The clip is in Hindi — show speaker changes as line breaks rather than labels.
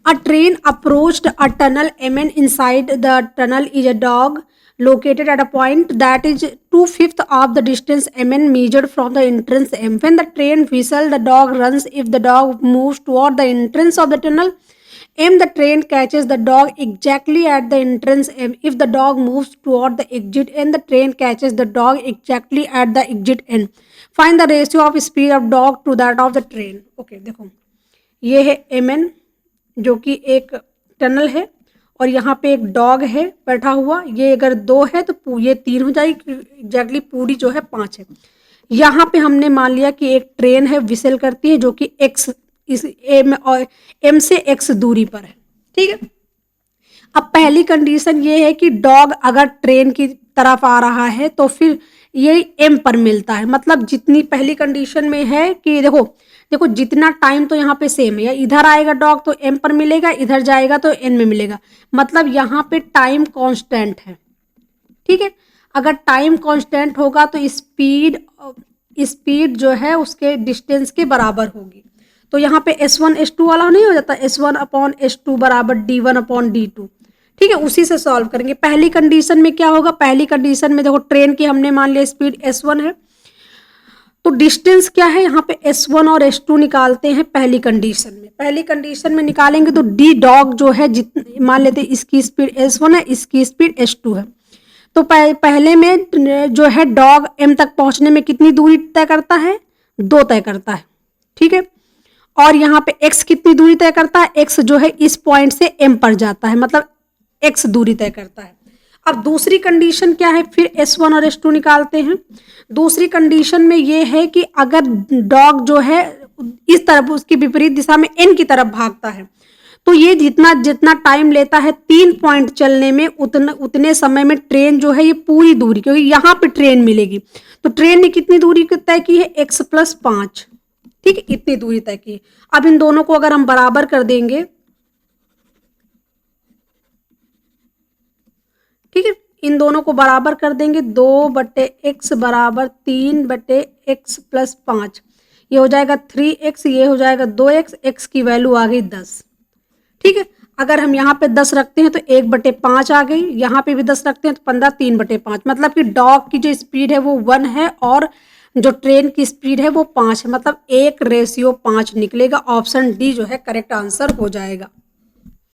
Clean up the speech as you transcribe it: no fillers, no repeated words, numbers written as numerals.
A train approached a tunnel. Mn inside the tunnel is a dog located at a point that is 2/5 of the distance Mn measured from the entrance M. When the train whistles, the dog runs. If the dog moves toward the entrance of the tunnel M, the train catches the dog exactly at the entrance M. If the dog moves toward the exit N, the train catches the dog exactly at the exit N. Find the ratio of speed of dog to that of the train. Okay, देखो ये है Mn जो कि एक टनल है और यहाँ पे एक डॉग है बैठा हुआ। ये अगर 2 है तो ये 3 हो जाएगी, एग्जैक्टली पूरी जो है 5 है। यहाँ पे हमने मान लिया कि एक ट्रेन है, विसल करती है जो कि x इस m से x दूरी पर है, ठीक है। अब पहली कंडीशन ये है कि डॉग अगर ट्रेन की तरफ आ रहा है तो फिर ये m पर मिलता है। मतलब जितनी पहली कंडीशन में है कि देखो जितना टाइम तो यहाँ पे सेम है, या इधर आएगा डॉग तो m पर मिलेगा, इधर जाएगा तो n में मिलेगा। मतलब यहाँ पे टाइम कांस्टेंट है, ठीक है। अगर टाइम कांस्टेंट होगा तो स्पीड जो है उसके डिस्टेंस के बराबर होगी। तो यहाँ पे S1 S2 वाला नहीं हो जाता, S1/S2 बराबर D1/D2, ठीक है। उसी से सॉल्व करेंगे। पहली कंडीशन में क्या होगा, पहली कंडीशन में देखो ट्रेन की हमने मान लिया स्पीड S1 है, तो डिस्टेंस क्या है यहाँ पे S1 और S2 निकालते हैं पहली कंडीशन में। पहली कंडीशन में निकालेंगे तो डी डॉग जो है मान लेते हैं इसकी स्पीड S1 है, इसकी स्पीड S2 है। तो पहले में जो है डॉग M तक पहुंचने में कितनी दूरी तय करता है, 2 तय करता है, ठीक है। और यहाँ पे x कितनी दूरी तय करता है, x जो है इस पॉइंट से M पर जाता है, मतलब x दूरी तय करता है। अब दूसरी कंडीशन क्या है, फिर S1 और S2 निकालते हैं। दूसरी कंडीशन में ये है कि अगर डॉग जो है इस तरफ उसकी विपरीत दिशा में n की तरफ भागता है तो ये जितना टाइम लेता है 3 पॉइंट चलने में उतने समय में ट्रेन जो है ये पूरी दूरी, क्योंकि यहाँ पे ट्रेन मिलेगी तो ट्रेन ने कितनी दूरी तय की है, x + 5, ठीक है, इतनी दूरी तय की है। अब इन दोनों को अगर हम बराबर कर देंगे, ठीक है, इन दोनों को बराबर कर देंगे 2/x = 3/x + 5, ये हो जाएगा 3x, ये हो जाएगा 2x, x की वैल्यू आ गई 10, ठीक है। अगर हम यहाँ पे 10 रखते हैं तो 1/5 आ गई, यहाँ पे भी 10 रखते हैं तो 15, 3/5, मतलब कि डॉग की जो स्पीड है वो 1 है और जो ट्रेन की स्पीड है वो 5 है, मतलब 1:5 निकलेगा। ऑप्शन डी जो है करेक्ट आंसर हो जाएगा।